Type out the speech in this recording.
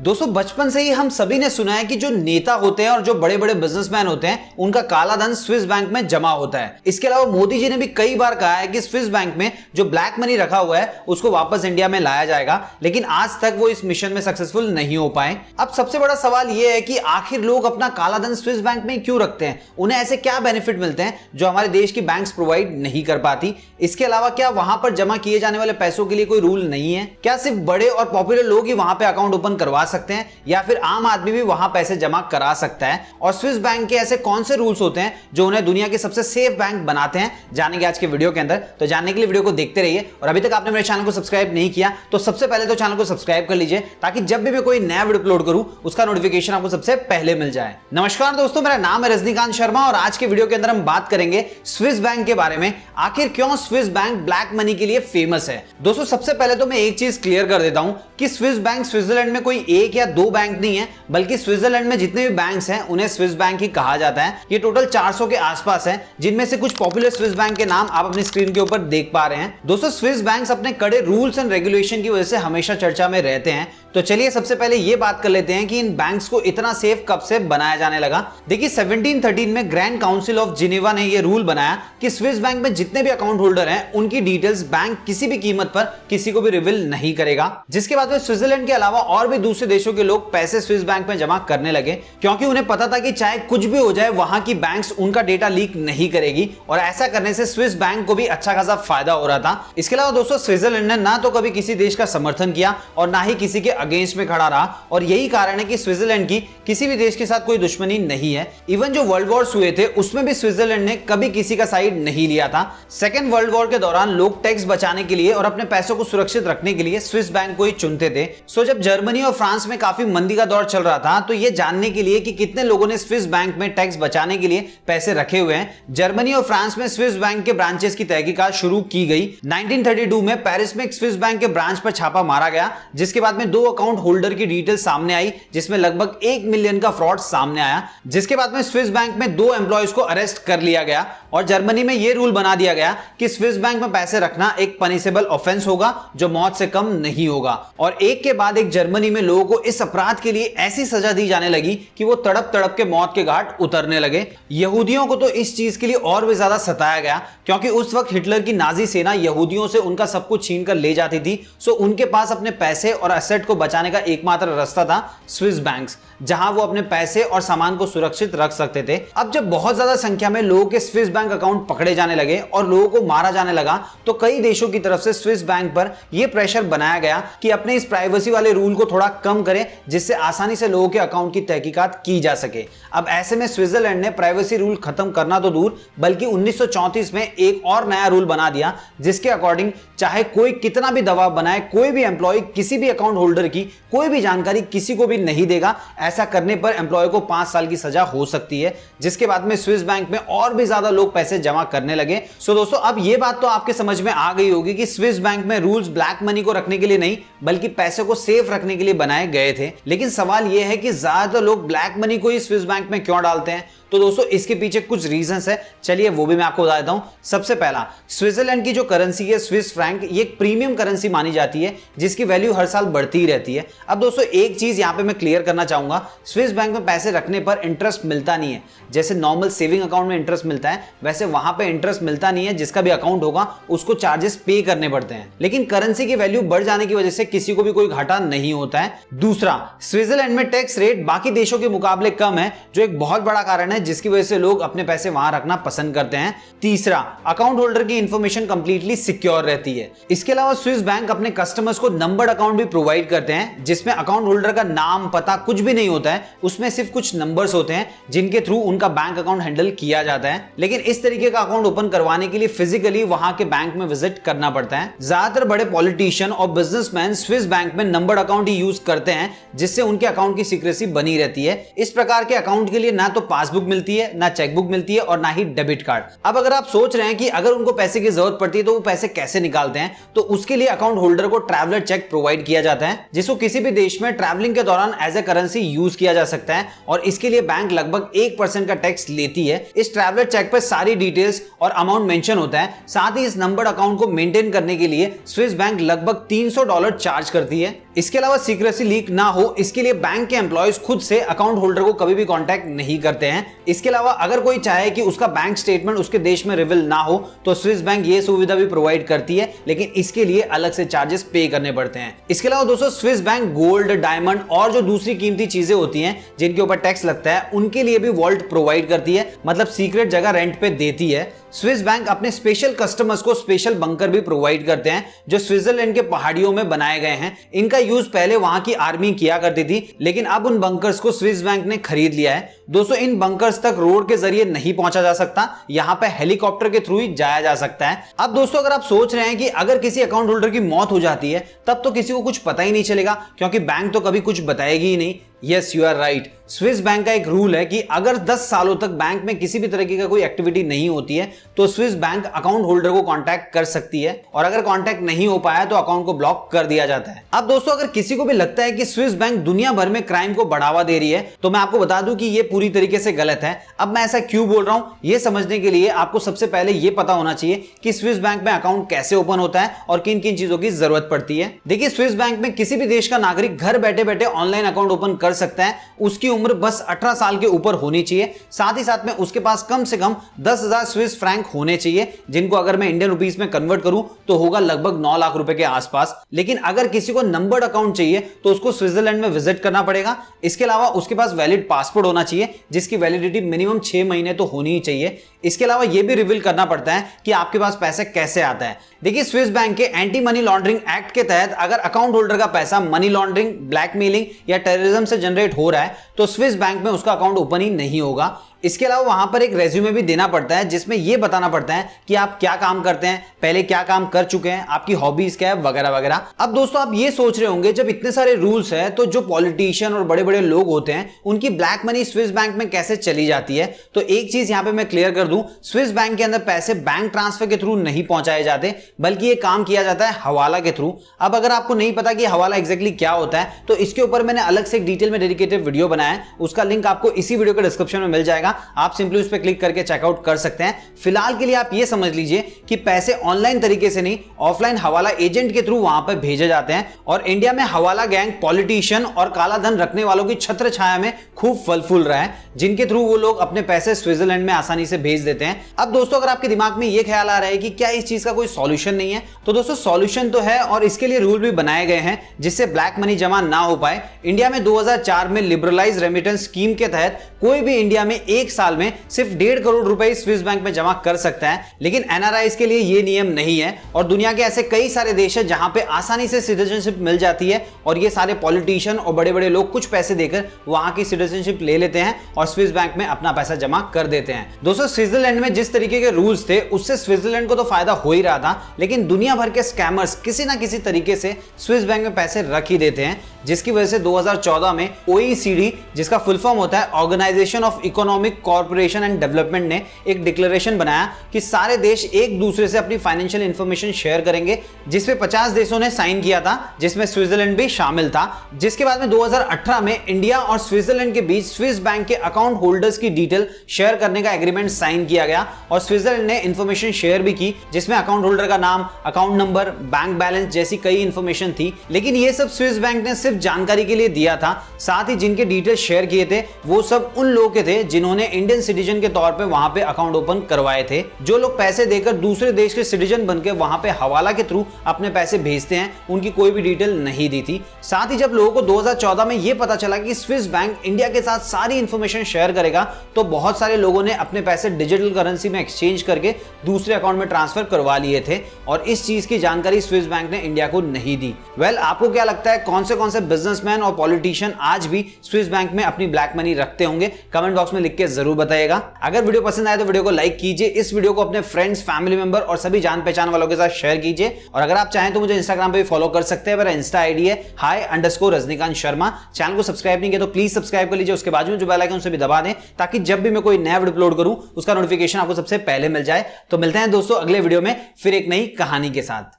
दोस्तों बचपन से ही हम सभी ने सुना है कि जो नेता होते हैं और जो बड़े बड़े बिजनेसमैन होते हैं उनका काला धन स्विस बैंक में जमा होता है। इसके अलावा मोदी जी ने भी कई बार कहा है कि स्विस बैंक में जो ब्लैक मनी रखा हुआ है उसको वापस इंडिया में लाया जाएगा, लेकिन आज तक वो इस मिशन में सक्सेसफुल नहीं हो पाए। अब सबसे बड़ा सवाल यह है कि आखिर लोग अपना काला धन स्विस बैंक में क्यों रखते हैं, उन्हें ऐसे क्या बेनिफिट मिलते हैं जो हमारे देश की बैंक्स प्रोवाइड नहीं कर पाती। इसके अलावा क्या वहां पर जमा किए जाने वाले पैसों के लिए कोई रूल नहीं है? क्या सिर्फ बड़े और पॉपुलर लोग ही वहां पे अकाउंट ओपन करवा सकते हैं या फिर आम आदमी भी वहां पैसे जमा करा सकता है? और स्विस बैंक के ऐसे कौन से रूल्स होते हैं जो उन्हें दुनिया के सबसे सेफ बैंक बनाते हैं, जानेंगे आज के वीडियो के अंदर। तो जानने के लिए वीडियो को देखते रहिए और अभी तक आपने मेरे चैनल को सब्सक्राइब नहीं किया तो सबसे पहले तो चैनल को सब्सक्राइब कर लीजिए ताकि जब भी मैं कोई नया वीडियो अपलोड करूं उसका नोटिफिकेशन आपको सबसे पहले मिल जाए। नमस्कार दोस्तों, मेरा नाम है रजनीकांत शर्मा और आज के वीडियो के अंदर हम बात करेंगे स्विस बैंक के बारे में। आखिर क्यों स्विस बैंक ब्लैक मनी के लिए फेमस है? दोस्तों सबसे पहले तो मैं एक चीज क्लियर कर देता हूं कि स्विस बैंक स्विट्जरलैंड में कोई एक या दो बैंक नहीं है, बल्कि स्विट्जरलैंड में जितने भी बैंक्स हैं उन्हें स्विस बैंक ही कहा जाता है। ये टोटल 400 के आसपास है, जिनमें से कुछ पॉपुलर स्विस बैंक के नाम आप अपनी स्क्रीन के ऊपर देख पा रहे हैं। दोस्तों स्विस बैंक्स अपने कड़े रूल्स एंड रेगुलेशन की वजह से हमेशा चर्चा में रहते हैं। तो चलिए सबसे पहले ये बात कर लेते हैं कि इन बैंक्स को इतना सेफ कब से बनाया जाने लगा। देखिए 1713 में ग्रैंड काउंसिल ऑफ जिनेवा ने यह रूल बनाया कि स्विस बैंक में जितने भी अकाउंट होल्डर हैं उनकी डिटेल्स बैंक किसी भी कीमत पर किसी को भी रिवील नहीं करेगा। जिसके बाद में स्विट्जरलैंड के अलावा और भी दूसरे देशों के लोग पैसे स्विस बैंक में जमा करने लगे, क्योंकि उन्हें पता था कि चाहे कुछ भी हो जाए वहां की बैंक्स उनका डेटा लीक नहीं करेगी और ऐसा करने से स्विस बैंक को भी अच्छा खासा फायदा हो रहा था। इसके अलावा दोस्तों स्विट्जरलैंड ने ना तो कभी किसी देश का समर्थन किया और ना ही किसी के अगेंस्ट में खड़ा रहा और यही कारण है कि स्विट्जरलैंड की किसी भी देश के साथ कोई दुश्मनी नहीं है। इवन जो वर्ल्ड वॉर्स हुए थे उसमें भी स्विट्जरलैंड ने कभी किसी का साइड नहीं लिया था। सेकेंड वर्ल्ड वॉर के दौरान लोग टैक्स बचाने के लिए और अपने पैसों को सुरक्षित रखने के लिए स्विस बैंक को ही चुनते थे। सो जब जर्मनी और फ्रांस में काफी मंदी का दौर चल रहा था तो यह जानने के लिए कि कितने लोगों ने स्विस बैंक में टैक्स बचाने के लिए पैसे रखे हुए हैं, जर्मनी और फ्रांस में स्विस बैंक के ब्रांचेस की तहकीकात शुरू की गई। 1932 में पेरिस में एक स्विस बैंक के ब्रांच पर छापा मारा गया, जिसके बाद में 2 अकाउंट होल्डर की डिटेल सामने आई जिसमें लगभग 1 मिलियन का फ्रॉड सामने आया। जिसके बाद में स्विस बैंक में 2 एम्प्लॉयज को अरेस्ट कर लिया गया और जर्मनी में यह रूल बना दिया गया कि स्विस बैंक में पैसे रखना एक पनिशेबल ऑफेंस होगा जो मौत से कम नहीं होगा। और एक के बाद एक जर्मनी में लोगों को इस अपराध के लिए ऐसी सजा दी जाने लगी कि वो तड़प तड़प के मौत के घाट उतरने लगे। यहूदियों को तो इस चीज के लिए और भी ज्यादा सताया गया, क्योंकि उस वक्त हिटलर की नाजी सेना यहूदियों से उनका सब कुछ छीन कर ले जाती थी। सो उनके पास अपने पैसे और एसेट को बचाने का एकमात्र रास्ता था स्विस बैंक्स, जहां वो अपने पैसे और सामान को सुरक्षित रख सकते थे। अब जब बहुत ज्यादा संख्या में लोगों के स्विस बैंक अकाउंट पकड़े जाने लगे और लोगों को मारा जाने लगा तो कई देशों की तरफ से स्विस बैंक पर यह प्रेशर बनाया गया कि अपने इस प्राइवेसी वाले रूल को थोड़ा कम करें, जिससे आसानी से लोगों के अकाउंट की तहकीकात की जा सके। अब ऐसे में स्विट्जरलैंड ने प्राइवेसी रूल खत्म करना तो दूर बल्कि 1934 में एक और नया रूल बना दिया, जिसके अकॉर्डिंग चाहे कोई कितना भी दबाव बनाए, कोई भी एम्प्लॉय किसी भी अकाउंट होल्डर की कोई भी जानकारी किसी को भी नहीं देगा। ऐसा करने पर एम्प्लॉय को 5 साल की सजा हो सकती है। जिसके बाद में स्विस बैंक में और भी ज्यादा लोग पैसे जमा करने लगे। सो दोस्तों अब यह बात तो आपके समझ में आ गई होगी कि स्विस बैंक में रूल्स ब्लैक मनी को रखने के लिए नहीं बल्कि पैसे को सेफ रखने के लिए बनाए गए थे। लेकिन सवाल यह है कि ज्यादातर लोग ब्लैक मनी को ही स्विस बैंक में क्यों डालते हैं? तो दोस्तों इसके पीछे कुछ रीजंस है, चलिए वो भी मैं आपको बता देता हूं। सबसे पहला, स्विट्जरलैंड की जो करेंसी है स्विस फ्रैंक, ये एक प्रीमियम करेंसी मानी जाती है जिसकी वैल्यू हर साल बढ़ती ही रहती है। अब दोस्तों एक चीज यहां पे मैं क्लियर करना चाहूंगा, स्विस बैंक में पैसे रखने पर इंटरेस्ट मिलता नहीं है। जैसे नॉर्मल सेविंग अकाउंट में इंटरेस्ट मिलता है वैसे वहां पे इंटरेस्ट मिलता नहीं है। जिसका भी अकाउंट होगा उसको चार्जेस पे करने पड़ते हैं, लेकिन करेंसी की वैल्यू बढ़ जाने की वजह से किसी को भी कोई घाटा नहीं होता है। दूसरा, स्विट्जरलैंड में टैक्स रेट बाकी देशों के मुकाबले कम है, जो एक बहुत बड़ा कारण है जिसकी वजह से लोग अपने पैसे वहां रखना पसंद करते हैं। तीसरा, अकाउंट होल्डर की इंफॉर्मेशन कंप्लीटली सिक्योर रहती है। इसके अलावा स्विस बैंक अपने कस्टमर्स को नंबर्ड अकाउंट भी प्रोवाइड करते हैं, जिसमें अकाउंट होल्डर का नाम पता कुछ भी नहीं होता है, उसमें सिर्फ कुछ नंबर्स होते हैं जिनके थ्रू उनका बैंक अकाउंट हैंडल किया जाता है। लेकिन इस तरीके का अकाउंट ओपन करवाने के लिए फिजिकली वहां के बैंक में विजिट करना पड़ता है। ज्यादातर बड़े पॉलिटिशियन और बिजनेसमैन स्विस बैंक में नंबर्ड अकाउंट ही यूज करते हैं, जिससे उनके अकाउंट की सीक्रेसी बनी रहती है। इस प्रकार के अकाउंट के लिए ना तो पासबुक मिलती है, ना चेकबुक मिलती है और ना ही डेबिट कार्ड। अब अगर आप सोच रहे हैं कि अगर उनको पैसे की जरूरत पड़ती है तो वो पैसे कैसे निकालते हैं, तो उसके लिए अकाउंट होल्डर को ट्रैवलर चेक प्रोवाइड किया जाता है, जिसको किसी भी देश में ट्रैवलिंग के दौरान एज ए करेंसी यूज किया जा सकता है और इसके लिए बैंक लगभग 1% का टैक्स लेती है। इस ट्रैवलर चेक पर सारी डिटेल्स और अमाउंट मेंशन होता है। साथ ही इस नंबर्ड अकाउंट को मेंटेन करने के लिए स्विस बैंक लगभग $300 चार्ज करती है। इसके अलावा सीक्रेसी लीक ना हो इसके लिए बैंक के एम्प्लॉयज खुद से अकाउंट होल्डर को कभी भी कांटेक्ट नहीं करते हैं। इसके अलावा अगर कोई चाहे कि उसका बैंक स्टेटमेंट उसके देश में रिवील ना हो तो स्विस बैंक ये सुविधा भी प्रोवाइड करती है, लेकिन इसके लिए अलग से चार्जेस पे करने पड़ते हैं। इसके अलावा दोस्तों स्विस बैंक गोल्ड, डायमंड और जो दूसरी कीमती चीजें होती हैं जिनके ऊपर टैक्स लगता है उनके लिए भी वॉल्ट प्रोवाइड करती है, मतलब सीक्रेट जगह रेंट पे देती है। स्विस बैंक अपने स्पेशल कस्टमर्स को स्पेशल बंकर भी प्रोवाइड करते हैं जो स्विट्जरलैंड के पहाड़ियों में बनाए गए हैं। इनका यूज पहले वहां की आर्मी किया करती थी, लेकिन अब उन बंकर्स को स्विस बैंक ने खरीद लिया है। दोस्तों इन बंकर्स तक रोड के जरिए नहीं पहुंचा जा सकता, यहां पे हेलीकॉप्टर के थ्रू ही जाया जा सकता है। अब दोस्तों अगर आप सोच रहे हैं कि अगर किसी अकाउंट होल्डर की मौत हो जाती है तब तो किसी को कुछ पता ही नहीं चलेगा क्योंकि बैंक तो कभी कुछ बताएगी ही नहीं। Yes you are right, Swiss bank का एक रूल है कि अगर 10 सालों तक बैंक में किसी भी तरीके का कोई एक्टिविटी नहीं होती है तो स्विस बैंक अकाउंट होल्डर को कांटेक्ट कर सकती है, और अगर कांटेक्ट नहीं हो पाया तो अकाउंट को ब्लॉक कर दिया जाता है। अब दोस्तों अगर किसी को भी लगता है कि स्विस बैंक दुनिया भर में क्राइम को बढ़ावा दे रही है तो मैं आपको बता दूं कि ये पूरी तरीके से गलत है। अब मैं ऐसा क्यों बोल रहा हूं, ये समझने के लिए आपको सबसे पहले ये पता होना चाहिए कि स्विस बैंक में अकाउंट कैसे ओपन होता है और किन किन चीजों की जरूरत पड़ती है। देखिए स्विस बैंक में किसी भी देश का नागरिक घर बैठे बैठे ऑनलाइन अकाउंट ओपन कर सकता है। उसकी उम्र बस 18 साल के ऊपर होनी चाहिए, साथ ही साथ में उसके पास कम से कम 10,000 स्विस फ्रैंक होने चाहिए, जिनको अगर मैं इंडियन रुपीस में कन्वर्ट करूं तो होगा लगभग 9 लाख रुपए के आसपास। लेकिन अगर किसी को नंबर्ड अकाउंट चाहिए तो उसको स्विट्जरलैंड में विजिट करना पड़ेगा। इसके अलावा उसके पास वैलिड पासपोर्ट होना चाहिए जिसकी वैलिडिटी मिनिमम 6 महीने तो होनी ही चाहिए। इसके अलावा यह भी रिवील करना पड़ता है कि आपके पास पैसे कैसे आता है। देखिए स्विस बैंक के एंटी मनी लॉन्ड्रिंग एक्ट के तहत अगर अकाउंट होल्डर का पैसा मनी लॉन्ड्रिंग, ब्लैकमेलिंग या टेररिज्म से जनरेट हो रहा है तो स्विस बैंक में उसका अकाउंट ओपन ही नहीं होगा। इसके अलावा वहां पर एक रेज्यूमे भी देना पड़ता है जिसमें यह बताना पड़ता है कि आप क्या काम करते हैं, पहले क्या काम कर चुके हैं, आपकी हॉबीज क्या है, वगैरह वगैरह। अब दोस्तों आप ये सोच रहे होंगे जब इतने सारे रूल्स है तो जो पॉलिटिशियन और बड़े बड़े लोग होते हैं उनकी ब्लैक मनी स्विस बैंक में कैसे चली जाती है। तो एक चीज यहां पे मैं क्लियर कर दूं, स्विस बैंक के अंदर पैसे बैंक ट्रांसफर के थ्रू नहीं पहुंचाए जाते बल्कि ये काम किया जाता है हवाला के थ्रू। अब अगर आपको नहीं पता कि हवाला एग्जैक्टली क्या होता है तो इसके ऊपर मैंने अलग से एक डिटेल में डेडिकेटेड वीडियो बनाया है, उसका लिंक आपको इसी वीडियो के डिस्क्रिप्शन में मिल जाएगा। आप सिंपली उस पर क्लिक करके चेकआउट कर सकते हैं। फिलहाल के लिए आप ये समझ लीजिए कि पैसे ऑनलाइन तरीके से नहीं, ऑफलाइन हवाला एजेंट के थ्रू वहां पर भेजे जाते हैं। और इंडिया में हवाला गैंग पॉलिटिशियन और काला धन रखने वालों की छत्र छाया में खूब फल फूल रहा है, जिनके थ्रू वो लोग अपने पैसे स्विट्जरलैंड में आसानी से भेज देते हैं। अब दोस्तों अगर आपके दिमाग में ये ख्याल आ रहा है कि क्या इस चीज का कोई सॉल्यूशन नहीं है, तो दोस्तों सॉल्यूशन तो है और इसके लिए रूल भी बनाए गए हैं जिससे ब्लैक मनी जमा ना हो पाए। इंडिया में 2004 में लिबरलाइज रेमिटेंस स्कीम के तहत कोई भी इंडिया में एक साल में सिर्फ 1.5 करोड़ रुपए स्विस बैंक में जमा कर सकता है, लेकिन एनआरआईज के लिए यह नियम नहीं है। और दुनिया के ऐसे कई सारे देश हैं जहां पे आसानी से सिटीजनशिप मिल जाती है और ये सारे पॉलिटिशियन और बड़े बड़े लोग कुछ पैसे देकर वहां की सिटीजनशिप ले लेते हैं और स्विस बैंक में अपना पैसा जमा कर देते हैं। दोस्तों स्विट्जरलैंड में जिस तरीके के रूल्स थे उससे स्विट्जरलैंड को तो फायदा हो ही रहा था, लेकिन दुनिया भर के स्कैमर्स किसी ना किसी तरीके से स्विस बैंक में पैसे रख ही देते हैं, जिसकी वजह से 2014 में OECD, जिसका फुल फॉर्म होता है organisation of economic corporation and development, ने एक डिक्लेरेशन बनाया कि सारे देश एक दूसरे से अपनी फाइनेंशियल इंफॉर्मेशन शेयर करेंगे, जिसपे 50 देशों ने साइन किया था, जिसमें स्विट्जरलैंड भी शामिल था। जिसके बाद में 2018 में इंडिया और स्विट्जरलैंड के बीच स्विस बैंक के अकाउंट होल्डर्स की डिटेल शेयर करने का एग्रीमेंट साइन किया गया और स्विट्जरलैंड ने इंफॉर्मेशन शेयर भी की, जिसमें अकाउंट होल्डर का नाम, अकाउंट नंबर, बैंक बैलेंस जैसी कई इंफॉर्मेशन थी। लेकिन ये सब स्विस बैंक ने सिर्फ जानकारी के लिए दिया था, साथ ही जिनके डिटेल शेयर किए थे वो सब उन लोगों के थे जिन्होंने इंडियन सिटीजन के तौर पे वहां पे अकाउंट ओपन करवाए थे। जो लोग पैसे देकर दूसरे देश के सिटीजन बनकर वहां पे हवाला के थ्रू अपने पैसे भेजते हैं, उनकी कोई भी डिटेल नहीं दी थी। साथ ही जब लोगों को 2014 में यह पता चला कि स्विस बैंक इंडिया के साथ सारी इंफॉर्मेशन शेयर करेगा, तो बहुत सारे लोगों ने अपने पैसे डिजिटल करेंसी में एक्सचेंज करके दूसरे अकाउंट में ट्रांसफर करवा लिए थे और इस चीज की जानकारी स्विस बैंक ने इंडिया को नहीं दी। वेल, आपको क्या लगता है कौन से बिजनेसमैन और पॉलिटिशियन आज भी स्विस बैंक में अपनी ब्लैक मनी रखते होंगे? कमेंट बॉक्स में लिख के जरूर बताइएगा। अगर वीडियो पसंद आए तो वीडियो को लाइक कीजिए, इस वीडियो को अपने फ्रेंड्स, फैमिली मेंबर और सभी जान पहचान वालों के साथ शेयर कीजिए। और अगर आप चाहें तो मुझे इंस्टाग्राम पे भी फॉलो कर सकते हैं। मेरा इंस्टा आईडी है hi_रजनीकांत शर्मा। चैनल को सब्सक्राइब नहीं किया तो प्लीज सब्सक्राइब कर लीजिए, उसके बाजू में जो बेल आइकन उसे भी दबा दें ताकि जब भी मैं कोई नया वीडियो अपलोड करूं उसका नोटिफिकेशन आपको सबसे पहले मिल जाए। तो मिलते हैं दोस्तों अगले वीडियो में फिर एक नई कहानी के साथ।